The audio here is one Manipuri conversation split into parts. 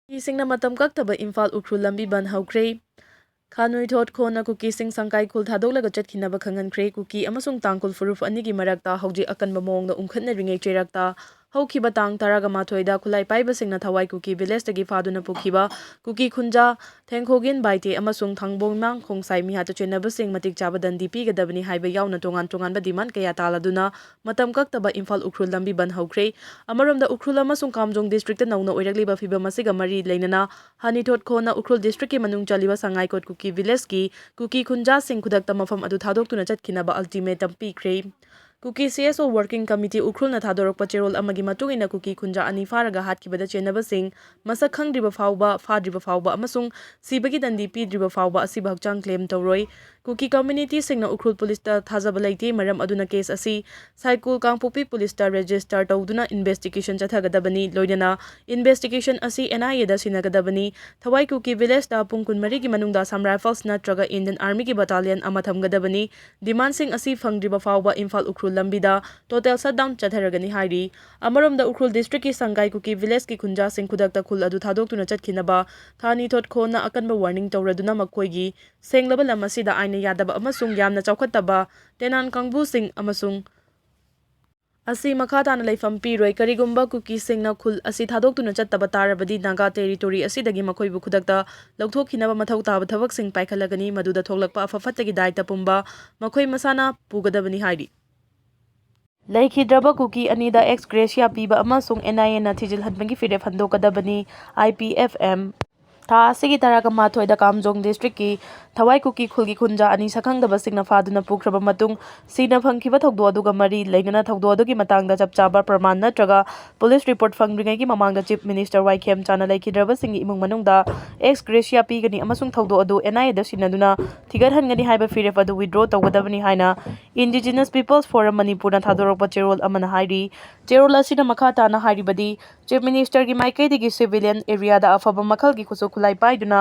Singna matam kaktaba Imphal Ukhru lambi ban haukhre Khanui thot khona Kuki sing sangkai khul thadolaga chatkinaba khangankhre Kuki amasung tangkul furuf anigi marakta hauji akanba mongda umkhatna ringai cherakta haukiba tang taraga mathoida khulai paiba singna thawai Kuki village tagi faduna pukhiba Kuki khunja thengkhogin baite amasung thangbongmang khongsai mi hata chenaba sing matik chaba dandi pigadabani haiba yauna tongan ba diman kaya taladuna matam kaktaba Imphal Ukhru lambi ban haukhre amaromda Ukhrul amasung Kamjong district nauna oiragliba fiba masiga mari leinana hani thot khona Ukhrul district ki manung chaliba sangai kot Kuki village ki Kuki khunja sing khudakta mafam adu thadok tuna chatkinaba ultimatum pikre Kuki CSO Working Committee Ukhrul na thadorok pacherol amagi matungina Kuki khunja ani faraga hatkibada chenaba sing masak khangdriba fawba amasung sibagi dandi pidriba fawba asiba hakchang claim tawroi Kuki community singna Ukhrul police ta thajaba leite maram aduna case asi Saikul Kangpopi police ta register tawduna investigation chathagadabani loinana investigation asi NIA da sinagadabani thawai Kuki village ta pungkun mari gi manungda Assam Rifles natraga Indian Army ki battalion ama thamgadabani demand sing asi phangdriba fawba Imphal Ukhru lambida total shutdown chatharagani hairi amaromda Ukhrul district ki sangai Kuki village ki khunja sing khudakta khul adu thadok tuna chatkinaba thani thot khona akanba warning tawraduna makhoigi senglaba lamasida aina yadaba amasung yamna chawkhataba tenan kangbu sing amasung asi makhatana leifam piroi karigumba Kuki Singna khul asi thadok tuna chattaba tarabadi Naga territory asidagi makhoibu khudakta lauthokhinaba mathau taba thabak sing paikhalagani maduda thoklakpa afafatagi daita pumba makhoi masana pugadabani hairi Laikhidraba Kuki anida ex gracia piba amasung NIA na thijil hanbangi firef handokadabani IPFM Tha asigi taraga mathoida Kamjong district ki thawai Kuki khulgi khunja ani sakhangdaba singna faduna pukraba matung sina phangkhiba thogdo aduga mari leinana thogdo adugi matangda chapchaba praman natraga police report phangringai gi mamangda chief minister Waikhem chana laikhidraba singi imung manungda ex gracia pigani amasung thogdo adu NIA da sinaduna thigar hangani haiba firef adu withdraw tawgadabani haina Indigenous Peoples Forum Manipur na thadorokpa cherol amana hairi cherol asina makhata na hairibadi chief minister gi maikaidigi civilian area da afaba makhal gi khusu khulai paiduna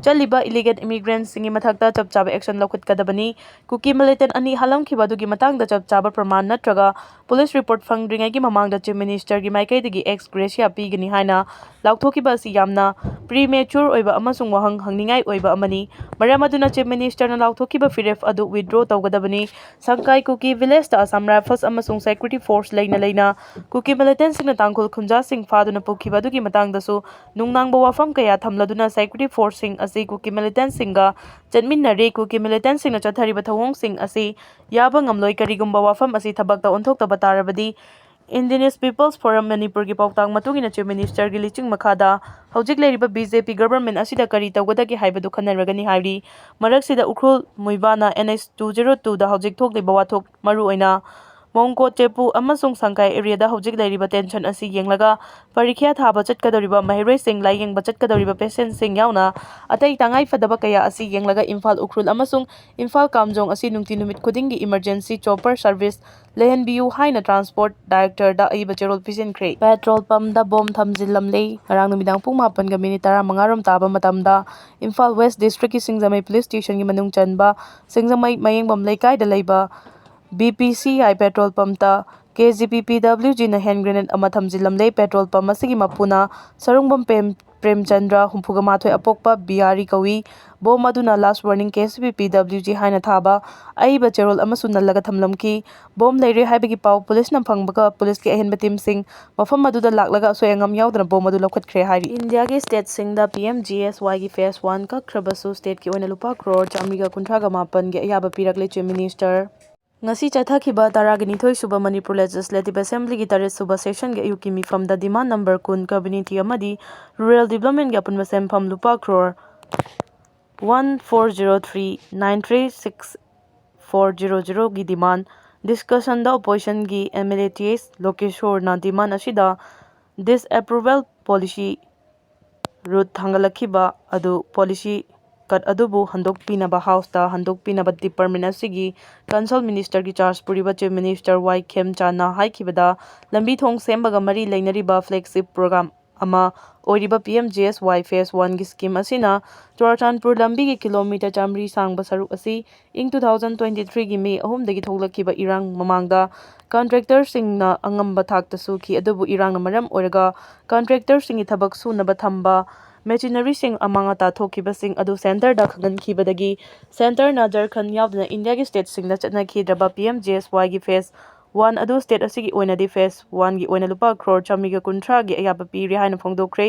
chaliba illegal immigrants singi mathakta chapchaba action laukhutgadabani Kuki militant ani halamkhiba dugi matangda chapchaba praman natraga police report phangringai gi mamangda chief minister gi maikaidigi ex gracia pigani haina lauthokhiba asi yamna premature oiba amasung wahang hangningai oiba amani maram aduna chief minister na lauthokhiba firef adu withdraw tawgadabani Sangkai Kuki village ta Assam Rifles amasung security force leina Kuki militant singna tangkhul khunja sing faduna pukhiba dugi matangda su nungnangba wafam kaya thamladuna security force sing asi Kuki militant singa chatminnare Kuki militant singna chathariba thawong sing asi yaba ngamloi karigumba wafam asi thabakta onthokta tarabadi Indigenous Peoples Forum Manipur ki pautang matungina chief minister gi liching makhada hojik leiriba BJP government asida kari tawgadagi haibadu khanaragani hairi maraksida Ukhrul muibana NH 202 da hojik thokliba wathok maru oina Mongko Chepu amasung Sangkai area da hojik leiriba tension asi yenglaga parikya thaba chatkadoriba mahiroi sing layeng chatkadoriba patient sing yauna atai tangai fadaba kaya asi yenglaga Imphal Ukhrul amasung Imphal Kamjong asi nungti numit khudingi emergency chopper service lehenbiu haina transport director da aiba cherol pisinkhre petrol pump da bom thamjillamle ngarang numidang pung 8 ga minute 15 taba matamda Imphal West district ki Singjamai police station gi manung chanba Singjamai mayengbam leikai da leiba BPCI petrol pump ta KGPPWG na hand grenade ama thamjillamle petrol pump asigi mapuna sarungbam Premchandra humpuga mathoi apokpa biari kawi bom aduna last warning KGPPWG haina thaba aiba cherol amasu nallaga thamlamki bom leire haibagi pau police na phangbaga police ki ahenba team sing mafam aduda laklaga soyangam yaudana bom adu lokhatkhre hairi India gi state sing da PMGSY gi phase 1 ka khrabasu state ki oina lupa crore chamriga kunthraga mapan gi ayaba pirakle chief minister ngasi chathakhiba taragini thoi suba Manipur Legislative Assembly gi taret suba session gi ayuki mifam da demand number kun community amadi rural development gi apun masem pham lupa crore 1403936400 gi demand discussion da opposition gi MLATS Lokeshwar na demand asida disapproval policy route thangalakhiba adu policy kat adubu handokpinaba house ta handokpinaba department asigi council minister ki charge puriba chief minister Waikhem chana haikibada lambi thong sembaga mari leinariba flagship program ama oiriba PMGSY phase 1 gi scheme asina Churachandpur lambi gi kilometer chamri sangba saruk asi ing 2023 gi May 3 dagi thoglakhiba irang mamangda contractor singna angamba thakta su ki adubu irang maram oiraga contractor singi thabak sunaba thamba ꯃꯦꯆꯤꯅꯔꯤꯁꯤꯡ ꯑꯃꯥꯡ ꯑꯇꯥ ꯊꯣꯛꯈꯤꯕꯁꯤꯡ ꯑꯗꯨ ꯁꯦꯟꯇꯔꯗ ꯈꯪꯍꯟꯈꯤꯕꯗꯒꯤ ꯁꯦꯟꯇꯔꯅ ꯖꯔꯈꯟ ꯌꯥꯎꯗꯅ ꯏꯟꯗꯤꯌꯥꯒꯤ ꯁ꯭ꯇꯦꯠꯁꯤꯡꯗ ꯆꯠꯅꯈꯤꯗ꯭ꯔꯕ PMJSYꯒꯤ ꯐꯦꯖ 1 ꯑꯗꯨ ꯁ꯭ꯇꯦꯠ ꯑꯁꯤꯒꯤ ꯑꯣꯏꯅꯗꯤ ꯐꯦꯖ 1ꯒꯤ ꯑꯣꯏꯅ ꯂꯨꯄꯥ ꯀ꯭ꯔꯣꯔ 130ꯒꯤ ꯑꯌꯥꯕ ꯄꯤꯔꯦ ꯍꯥꯏꯅ ꯐꯣꯡꯗꯣꯛꯈ꯭ꯔꯦ꯫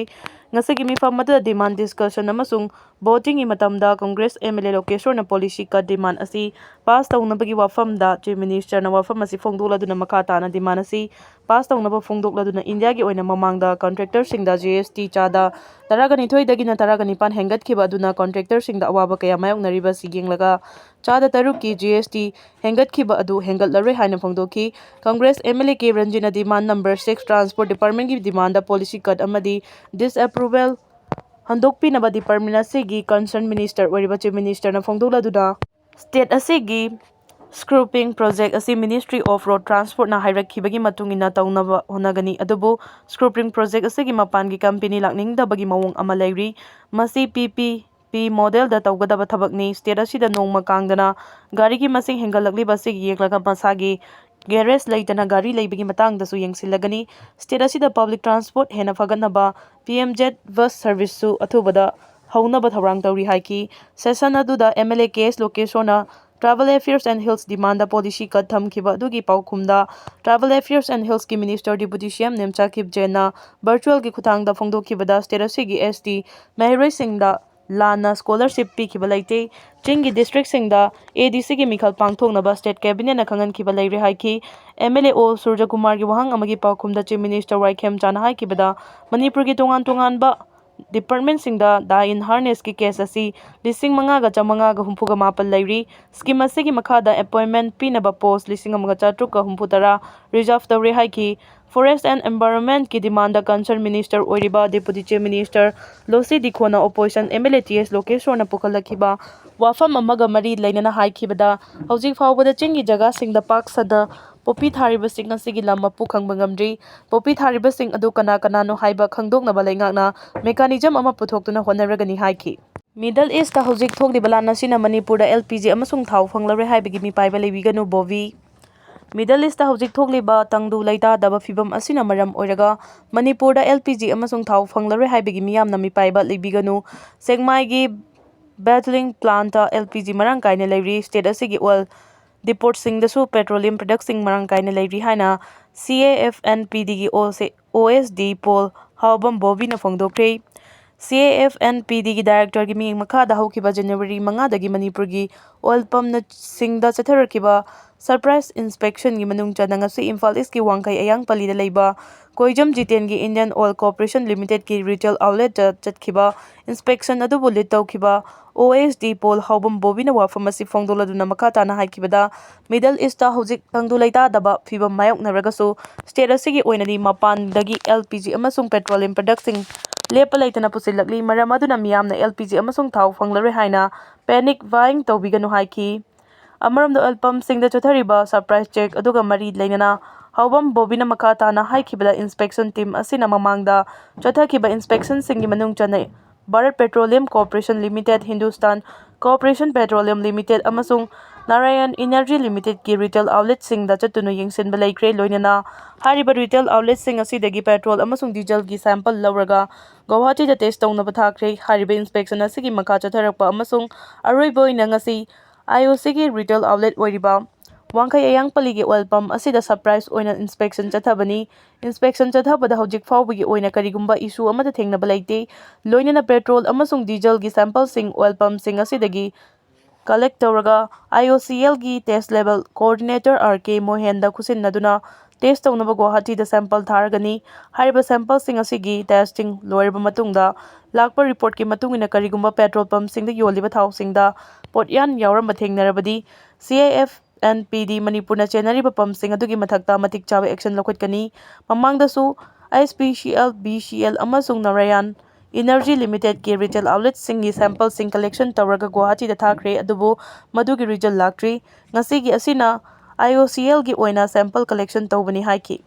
ꯉꯁꯤꯒꯤ ꯃꯤꯐꯝ ꯑꯗꯨꯗ ꯗꯤꯃꯥꯟ ꯗꯤꯁꯀꯁꯟ ꯑꯃꯁꯨꯡ ꯚꯣꯇꯤꯡꯒꯤ ꯃꯇꯝꯗ ꯀꯪꯒ꯭ꯔꯦꯁ MLA ꯂꯣꯀꯦꯁꯣꯔꯅ ꯄꯣꯂꯤꯁꯤ ꯀꯠ ꯗꯤꯃꯥꯟ ꯑꯁꯤ ꯄꯥꯁ ꯇꯧꯅꯕꯒꯤ ꯋꯥꯐꯝꯗ ꯆꯤꯐ ꯃꯤꯅꯤꯁꯇꯔꯅ ꯋꯥꯐꯝ ꯑꯁꯤ ꯐꯣꯡꯗꯣꯛꯂꯗꯨꯅ ꯃꯈꯥ ꯇꯥꯅ ꯗꯤꯃꯥꯟ ꯑꯁꯤ ꯄꯥꯁ ꯇꯧꯅꯕ ꯐꯣꯡꯗꯣꯛꯂꯗꯨꯅ ꯏꯟꯗꯤꯌꯥꯒꯤ ꯑꯣꯏꯅ ꯃꯃꯥꯡꯗ ꯀꯟꯇ꯭ꯔꯦꯛꯇꯔꯁꯤꯡꯗ GST ꯆꯥꯗ 12ꯗꯒꯤꯅ 19 ꯍꯦꯟꯒꯠꯈꯤꯕ ꯑꯗꯨꯅ ꯀꯟꯇ꯭ꯔꯦꯛꯇꯔꯁꯤꯡꯗ ꯑꯋꯥꯕ ꯀꯌꯥ ꯃꯥꯌꯣꯛꯅꯔꯤꯕꯁꯤ ꯌꯦꯡꯂꯒ ꯆꯥꯗ 6ꯀꯤ GST ꯍꯦꯟꯒꯠꯈꯤꯕ ꯑꯗꯨ ꯍꯦꯟꯒꯠꯂꯔꯣꯏ ꯍꯥꯏꯅ ꯐꯣꯡꯗꯣꯛꯈꯤ꯫ ꯀꯪꯒ꯭ꯔꯦꯁ MLA ꯀꯦ ꯔꯟꯖꯤꯅ ꯗꯤꯃꯥꯟ ꯅꯝꯕꯔ 6 ꯇ꯭ꯔꯥꯟꯁꯄꯣꯔꯠ ꯗꯤꯄꯥꯔꯠꯃꯦꯟꯠꯀꯤ ꯗꯤꯃꯥꯟꯗ ꯄꯣꯂꯤꯁꯤ ꯀꯠ ꯑꯃꯗꯤ ꯗꯤꯁꯑꯦꯄ꯭ꯔꯨꯚꯦꯜ ꯍꯟꯗꯣꯛꯄꯤꯅꯕ ꯗꯤꯄꯥꯔꯠꯃꯦꯟꯠ ꯑꯁꯤꯒꯤ ꯀꯟꯁꯔꯟ ꯃꯤꯅꯤꯁꯇꯔ ꯑꯣꯏꯔꯤꯕ ꯆꯤꯐ ꯃꯤꯅꯤꯁꯇꯔꯅ ꯐꯣꯡꯗꯣꯛꯂꯗꯨꯅ ꯁ꯭ꯇꯦꯠ ꯑꯁꯤꯒꯤ ꯁ꯭ꯀ꯭ꯔꯨꯄꯤꯡ ꯄ꯭ꯔꯣꯖꯦꯛ ꯑꯁꯤ ꯃꯤꯅꯤꯁꯇ꯭ꯔꯤ ꯑꯣꯐ ꯔꯣꯗ ꯇ꯭ꯔꯥꯟꯁꯄꯣꯔꯠꯅ ꯍꯥꯏꯔꯛꯈꯤꯕꯒꯤ ꯃꯇꯨꯡꯏꯟꯅ ꯇꯧꯅꯕ ꯍꯣꯠꯅꯒꯅꯤ꯫ ꯑꯗꯨꯕꯨ ꯁ꯭ꯀ꯭ꯔꯨꯄꯤꯡ ꯄ꯭ꯔꯣꯖꯦꯛ ꯑꯁꯤꯒꯤ ꯃꯄꯥꯟꯒꯤ ꯀꯝꯄꯦꯅꯤ ꯂꯥꯛꯅꯤꯡꯗꯕꯒꯤ ꯃꯑꯣꯡ ꯑꯃ ꯂꯩꯔꯤ꯫ ꯃꯁꯤ PPP ꯃꯣꯗꯦꯜꯗ ꯇꯧꯒꯗꯕ ꯊꯕꯛꯅꯤ꯫ ꯁ꯭ꯇꯦꯠ ꯑꯁꯤꯗ ꯅꯣꯡꯃ ꯀꯥꯡꯗꯅ ꯒꯥꯔꯤꯒꯤ ꯃꯁꯤꯡ ꯍꯦꯟꯒꯠꯂꯛꯂꯤꯕ ꯑꯁꯤꯒꯤ ꯌꯦꯡꯂꯒ ꯃꯁꯥꯒꯤ ꯒꯦꯔꯦꯖ ꯂꯩꯇꯅ ꯒꯥꯔꯤ ꯂꯩꯕꯒꯤ ꯃꯇꯥꯡꯗꯁꯨ ꯌꯦꯡꯁꯤꯜꯂꯒꯅꯤ꯫ ꯁ꯭ꯇꯦꯠ ꯑꯁꯤꯗ ꯄꯕ꯭ꯂꯤꯛ ꯇ꯭ꯔꯥꯟꯁꯄꯣꯔꯠ ꯍꯦꯟꯅ ꯐꯒꯠꯅꯕ PMZ ꯕꯁ ꯁꯔꯚꯤꯁꯁꯨ ꯑꯊꯨꯕꯗ ꯍꯧꯅꯕ ꯊꯧꯔꯥꯡ ꯇꯧꯔꯤ ꯍꯥꯏꯈꯤ꯫ ꯁꯦꯁꯟ ꯑꯗꯨꯗ MLA KS ꯂꯣꯀꯦꯁꯣꯔꯅ tribal affairs and hills demand policy ꯀꯠ ꯊꯝꯈꯤꯕ ꯑꯗꯨꯒꯤ ꯄꯥꯎꯈꯨꯝꯗ ꯇ꯭ꯔꯥꯏꯕꯦꯜ ꯑꯦꯐꯤꯌꯔꯁ ꯑꯦꯟꯗ ꯍꯤꯜꯁꯀꯤ ꯃꯤꯅꯤꯁꯇꯔ ꯗꯤꯄꯨꯇꯤ CM ꯅꯦꯝꯆꯥꯀꯤꯞ ꯖꯦꯟꯅ ꯚꯔꯆꯨꯑꯦꯜꯒꯤ ꯈꯨꯠꯊꯥꯡꯗ ꯐꯣꯡꯗꯣꯛꯈꯤꯕꯗ ꯁ꯭ꯇꯦꯠ ꯑꯁꯤꯒꯤ ST ꯃꯍꯩꯔꯣꯏꯁꯤꯡꯗ ꯂꯥꯟꯅ ꯁ꯭ꯀꯣꯂꯔꯁꯤꯞ ꯄꯤꯈꯤꯕ ꯂꯩꯇꯦ꯫ ꯆꯤꯡꯒꯤ ꯗꯤꯁꯇ꯭ꯔꯤꯛꯁꯤꯡꯗ ADCꯒꯤ ꯃꯤꯈꯜ ꯄꯥꯡꯊꯣꯛꯅꯕ ꯁ꯭ꯇꯦꯠ ꯀꯦꯕꯤꯅꯦꯠꯅ ꯈꯪꯍꯟꯈꯤꯕ ꯂꯩꯔꯦ ꯍꯥꯏꯈꯤ꯫ MLA ꯑꯣ ꯁꯨꯔꯖꯀꯨꯃꯥꯔꯒꯤ ꯋꯥꯍꯪ ꯑꯃꯒꯤ ꯄꯥꯎꯈꯨꯝꯗ ꯆꯤꯐ ꯃꯤꯅꯤꯁꯇꯔ ꯋꯥꯏꯈꯦꯝ ꯆꯥꯅ ꯍꯥꯏꯈꯤꯕꯗ ꯃꯅꯤꯄꯨꯔꯒꯤ ꯇꯣꯉꯥꯟ ꯇꯣꯉꯥꯟꯕ ꯗꯤꯄꯥꯔꯠꯃꯦꯟꯠꯁꯤꯡꯗ ꯗꯥ ꯏꯟ ꯍꯥꯔꯅꯦꯁꯀꯤ ꯀꯦꯁ ꯑꯁꯤ 5,967 ꯂꯩꯔꯤ꯫ ꯁ꯭ꯀꯤꯝ ꯑꯁꯤꯒꯤ ꯃꯈꯥꯗ ꯑꯦꯄꯣꯏꯟꯠꯃꯦꯟꯠ ꯄꯤꯅꯕ ꯄꯣꯁꯠ 1,760 ꯔꯤꯖꯔꯚ ꯇꯧꯔꯦ ꯍꯥꯏꯈꯤ꯫ ꯐꯣꯔꯦꯁꯠ ꯑꯦꯟꯗ ꯑꯦꯟꯚꯥꯏꯔꯟꯃꯦꯟꯠꯀꯤ ꯗꯤꯃꯥꯟꯗ ꯀꯟꯁꯔꯟ ꯃꯤꯅꯤꯁꯇꯔ ꯑꯣꯏꯔꯤꯕ ꯗꯤꯄꯨꯇꯤ ꯆꯤꯐ ꯃꯤꯅꯤꯁꯇꯔ ꯂꯣꯁꯤ ꯗꯤꯈꯣꯅ ꯑꯣꯄꯣꯖꯤꯁꯟ MLA TS ꯂꯣꯀꯦꯁꯣꯔꯅ ꯄꯨꯈꯠꯂꯛꯈꯤꯕ ꯋꯥꯐꯝ ꯑꯃꯒ ꯃꯔꯤ ꯂꯩꯅꯅ ꯍꯥꯏꯈꯤꯕꯗ ꯍꯧꯖꯤꯛ ꯐꯥꯎꯕꯗ ꯆꯤꯡꯒꯤ ꯖꯒꯥꯁꯤꯡꯗ ꯄꯥꯛ ꯁꯟꯅ ꯄꯣꯄꯤ ꯊꯥꯔꯤꯕꯁꯤꯡ ꯑꯁꯤꯒꯤ ꯂꯝ ꯃꯄꯨ ꯈꯪꯕ ꯉꯝꯗ꯭ꯔꯤ꯫ ꯄꯣꯄꯤ ꯊꯥꯔꯤꯕꯁꯤꯡ ꯑꯗꯨ ꯀꯅꯥ ꯀꯅꯥꯅꯣ ꯍꯥꯏꯕ ꯈꯪꯗꯣꯛꯅꯕ ꯂꯩꯉꯥꯛꯅ ꯃꯦꯀꯥꯅꯤꯖꯝ ꯑꯃ ꯄꯨꯊꯣꯛꯇꯨꯅ ꯍꯣꯠꯅꯔꯒꯅꯤ ꯍꯥꯏꯈꯤ꯫ ꯃꯤꯗꯜ ꯏꯁꯇ ꯍꯧꯖꯤꯛ ꯊꯣꯛꯂꯤꯕ ꯂꯥꯟ ꯑꯁꯤꯅ ꯃꯅꯤꯄꯨꯔꯗ LPG ꯑꯃꯁꯨꯡ ꯊꯥꯎ ꯐꯪꯂꯔꯣꯏ ꯍꯥꯏꯕꯒꯤ ꯃꯤꯄꯥꯏꯕ ꯂꯩꯕꯤꯒꯅꯨ ꯕꯣꯕꯤ꯫ ꯃꯤꯗꯜ ꯏꯁꯇ ꯍꯧꯖꯤꯛ ꯊꯣꯛꯂꯤꯕ ꯇꯪꯗꯨ ꯂꯩꯇꯥꯗꯕ ꯐꯤꯚꯝ ꯑꯁꯤꯅ ꯃꯔꯝ ꯑꯣꯏꯔꯒ ꯃꯅꯤꯄꯨꯔꯗ LPG ꯑꯃꯁꯨꯡ ꯊꯥꯎ ꯐꯪꯂꯔꯣꯏ ꯍꯥꯏꯕꯒꯤ ꯃꯤꯌꯥꯝꯅ ꯃꯤꯄꯥꯏꯕ ꯂꯩꯕꯤꯒꯅꯨ꯫ ꯁꯦꯛꯃꯥꯏꯒꯤ ꯕꯦꯇꯂꯤꯡ ꯄ꯭ꯂꯥꯟꯠꯇ LPG ꯃꯔꯥꯡ ꯀꯥꯏꯅ ꯂꯩꯔꯤ꯫ ꯁ꯭ꯇꯦꯠ ꯑꯁꯤꯒꯤ ꯑꯣꯏꯜ ꯗꯤꯄꯣꯠꯁꯤꯡꯗꯁꯨ ꯄꯦꯇ꯭ꯔꯣꯂꯤꯌꯝ ꯄ꯭ꯔꯗꯛꯁꯤꯡ ꯃꯔꯥꯡ ꯀꯥꯏꯅ ꯂꯩꯔꯤ ꯍꯥꯏꯅ CAFNPDꯒꯤ OSD ꯄꯣꯜ ꯍꯥꯎꯕꯝ ꯕꯣꯕꯤꯅ ꯐꯣꯡꯗꯣꯛꯈ꯭ꯔꯦ꯫ CAFNPDꯒꯤ ꯗꯥꯏꯔꯦꯛꯇꯔꯒꯤ ꯃꯤꯠꯌꯦꯡ ꯃꯈꯥꯗ ꯍꯧꯈꯤꯕ ꯖꯅꯨꯋꯥꯔꯤ 5ꯗꯒꯤ ꯃꯅꯤꯄꯨꯔꯒꯤ ꯑꯣꯏꯜ ꯄꯝꯞꯁꯤꯡꯗ ꯆꯠꯊꯔꯛꯈꯤꯕ ꯁꯔꯄ꯭ꯔꯥꯏꯖ ꯏꯟꯁꯄꯦꯛꯁꯟꯒꯤ ꯃꯅꯨꯡ ꯆꯟꯅ ꯉꯁꯤ ꯏꯝꯐꯥꯜ ꯏꯁꯀꯤ ꯋꯥꯡꯈꯩ ꯑꯌꯥꯡ ꯄꯜꯂꯤꯗ ꯂꯩꯕ ꯀꯣꯏꯖꯝ ꯖꯤꯇꯦꯟꯒꯤ ꯏꯟꯗꯤꯌꯟ ꯑꯣꯏꯜ ꯀꯣꯔꯄꯣꯔꯦꯁꯟ ꯂꯤꯃꯤꯇꯦꯗꯀꯤ ꯔꯤꯇꯦꯜ ꯑꯥꯎꯠꯂꯦꯠꯇ ꯆꯠꯈꯤꯕ ꯏꯟꯁꯄꯦꯛꯁꯟ ꯑꯗꯨꯕꯨ ꯂꯤꯗ ꯇꯧꯈꯤꯕ OSD ꯄꯣꯜ ꯍꯥꯎꯕꯝ ꯕꯣꯕꯤꯅ ꯋꯥꯐꯝ ꯑꯁꯤ ꯐꯣꯡꯗꯣꯛꯂꯗꯨꯅ ꯃꯈꯥ ꯇꯥꯅ ꯍꯥꯏꯈꯤꯕꯗ ꯃꯤꯗꯜ ꯏꯁꯇ ꯍꯧꯖꯤꯛ ꯇꯪꯗꯨ ꯂꯩꯇꯥꯗꯕ ꯐꯤꯚꯝ ꯃꯥꯌꯣꯛꯅꯔꯒꯁꯨ ꯁ꯭ꯇꯦꯠ ꯑꯁꯤꯒꯤ ꯑꯣꯏꯅꯗꯤ ꯃꯄꯥꯟꯗꯒꯤ LPG ꯑꯃꯁꯨꯡ ꯄꯦꯇ꯭ꯔꯣꯂꯤꯌꯝ ꯄ꯭ꯔꯗꯛꯁꯤꯡ ꯂꯦꯞꯄ ꯂꯩꯇꯅ ꯄꯨꯁꯤꯜꯂꯛꯂꯤ꯫ ꯃꯔꯝ ꯑꯗꯨꯅ ꯃꯤꯌꯥꯝꯅ LPG ꯑꯃꯁꯨꯡ ꯊꯥꯎ ꯐꯪꯂꯔꯣꯏ ꯍꯥꯏꯅ ꯄꯦꯅꯤꯛ ꯕꯥꯏꯌꯤꯡ ꯇꯧꯕꯤꯒꯅꯨ ꯍꯥꯏꯈꯤ꯫ ꯑꯃꯔꯣꯝꯗ ꯑꯣꯏꯜ ꯄꯝꯞꯁꯤꯡꯗ ꯆꯠꯊꯔꯤꯕ ꯁꯔꯄ꯭ꯔꯥꯏꯖ ꯆꯦꯛ ꯑꯗꯨꯒ ꯃꯔꯤ ꯂꯩꯅꯅ ꯍꯥꯎꯕꯝ ꯕꯣꯕꯤꯅ ꯃꯈꯥ ꯇꯥꯅ ꯍꯥꯏꯈꯤꯕꯗ ꯏꯟꯁꯄꯦꯛꯁꯟ ꯇꯤꯝ ꯑꯁꯤꯅ ꯃꯃꯥꯡꯗ ꯆꯠꯊꯈꯤꯕ ꯏꯟꯁꯄꯦꯛꯁꯟꯁꯤꯡꯒꯤ ꯃꯅꯨꯡ ꯆꯟꯅ Bharat petroleum corporation limited, Hindustan corporation petroleum limited ꯑꯃꯁꯨꯡ ꯅꯥꯔꯥꯌꯟ ꯏꯅꯔꯖꯤ ꯂꯤꯃꯤꯇꯦꯗꯀꯤ ꯔꯤꯇꯦꯜ ꯑꯥꯎꯠꯂꯦꯠꯁꯤꯡꯗ ꯆꯠꯇꯨꯅ ꯌꯦꯡꯁꯤꯟꯕ ꯂꯩꯈ꯭ꯔꯦ꯫ ꯂꯣꯏꯅꯅ ꯍꯥꯏꯔꯤꯕ ꯔꯤꯇꯦꯜ ꯑꯥꯎꯠꯂꯦꯠꯁꯤꯡ ꯑꯁꯤꯗꯒꯤ ꯄꯦꯇ꯭ꯔꯣꯜ ꯑꯃꯁꯨꯡ ꯗꯤꯖꯜꯒꯤ ꯁꯦꯝꯄꯜ ꯂꯧꯔꯒ ꯒꯧꯍꯥꯇꯤꯗ ꯇꯦꯁꯠ ꯇꯧꯅꯕ ꯊꯥꯈ꯭ꯔꯦ꯫ ꯍꯥꯏꯔꯤꯕ ꯏꯟꯁꯄꯦꯛꯁꯟ ꯑꯁꯤꯒꯤ ꯃꯈꯥ ꯆꯠꯊꯔꯛꯄ ꯑꯃꯁꯨꯡ ꯑꯔꯣꯏꯕ ꯑꯣꯏꯅ ꯉꯁꯤ IOCꯒꯤ ꯔꯤꯇꯦꯜ ꯑꯥꯎꯠꯂꯦꯠ ꯑꯣꯏꯔꯤꯕ ꯋꯥꯡꯈꯩ ꯑꯌꯥꯡ ꯄꯜꯂꯤꯒꯤ ꯑꯣꯏꯜ ꯄꯝꯞ ꯑꯁꯤꯗ ꯁꯔꯄ꯭ꯔꯥꯏꯖ ꯑꯣꯏꯅ ꯏꯟꯁꯄꯦꯛꯁꯟ ꯆꯠꯊꯕꯅꯤ꯫ ꯏꯟꯁꯄꯦꯛꯁꯟ ꯆꯠꯊꯕꯗ ꯍꯧꯖꯤꯛ ꯐꯥꯎꯕꯒꯤ ꯑꯣꯏꯅ ꯀꯔꯤꯒꯨꯝꯕ ꯏꯁꯨ ꯑꯃꯠꯇ ꯊꯦꯡꯅꯕ ꯂꯩꯇꯦ꯫ ꯂꯣꯏꯅꯅ ꯄꯦꯇ꯭ꯔꯣꯜ ꯑꯃꯁꯨꯡ ꯗꯤꯖꯜꯒꯤ ꯁꯦꯝꯄꯜꯁꯤꯡ ꯑꯣꯏꯜ ꯄꯝꯞꯁꯤꯡ ꯑꯁꯤꯗꯒꯤ ꯀꯂꯦꯛ ꯇꯧꯔꯒ IOCLꯒꯤ ꯇꯦꯁꯠ ꯂꯦꯕꯦꯜ ꯀꯣꯑꯣꯔꯗꯤꯅꯦꯇꯔ RK ꯃꯣꯍꯦꯟꯗ ꯈꯨꯠꯁꯤꯟꯅꯗꯨꯅ ꯇꯦꯁꯠ ꯇꯧꯅꯕ ꯒꯧꯍꯥꯇꯤꯗ ꯁꯦꯝꯄꯜ ꯊꯥꯔꯒꯅꯤ꯫ ꯍꯥꯏꯔꯤꯕ ꯁꯦꯝꯄꯜꯁꯤꯡ ꯑꯁꯤꯒꯤ ꯇꯦꯁꯇꯤꯡ ꯂꯣꯏꯔꯕ ꯃꯇꯨꯡꯗ ꯂꯥꯛꯄ ꯔꯤꯄꯣꯔꯠꯀꯤ ꯃꯇꯨꯡꯏꯟꯅ ꯀꯔꯤꯒꯨꯝꯕ ꯄꯦꯇ꯭ꯔꯣꯜ ꯄꯝꯞꯁꯤꯡꯗ ꯌꯣꯜꯂꯤꯕ ꯊꯥꯎꯁꯤꯡꯗ ꯄꯣꯠꯌꯥꯟ ꯌꯥꯎꯔꯝꯕ ꯊꯦꯡꯅꯔꯕꯗꯤ CAFNPD ꯃꯅꯤꯄꯨꯔꯅ ꯆꯦꯟꯅꯔꯤꯕ ꯄꯝꯞꯁꯤꯡ ꯑꯗꯨꯒꯤ ꯃꯊꯛꯇ ꯃꯇꯤꯛ ꯆꯥꯕ ꯑꯦꯛꯁꯟ ꯂꯧꯈꯠꯀꯅꯤ꯫ ꯃꯃꯥꯡꯗꯁꯨ HPCL, BCL ꯑꯃꯁꯨꯡ ꯅꯥꯔꯥꯌꯟ ꯏꯅꯔꯖꯤ ꯂꯤꯃꯤꯇꯦꯗꯀꯤ ꯔꯤꯇꯦꯜ ꯑꯥꯎꯠꯂꯦꯠꯁꯤꯡꯒꯤ ꯁꯦꯝꯄꯜꯁꯤꯡ ꯀꯂꯦꯛꯁꯟ ꯇꯧꯔꯒ ꯒꯧꯍꯥꯇꯤꯗ ꯊꯥꯈ꯭ꯔꯦ ꯑꯗꯨꯕꯨ ꯃꯗꯨꯒꯤ ꯔꯤꯖꯜꯠ ꯂꯥꯛꯇ꯭ꯔꯤ꯫ ꯉꯁꯤꯒꯤ ꯑꯁꯤꯅ IOCLꯒꯤ ꯑꯣꯏꯅ ꯁꯦꯝꯄꯜ ꯀꯂꯦꯛꯁꯟ ꯇꯧꯕꯅꯤ ꯍꯥꯏꯈꯤ꯫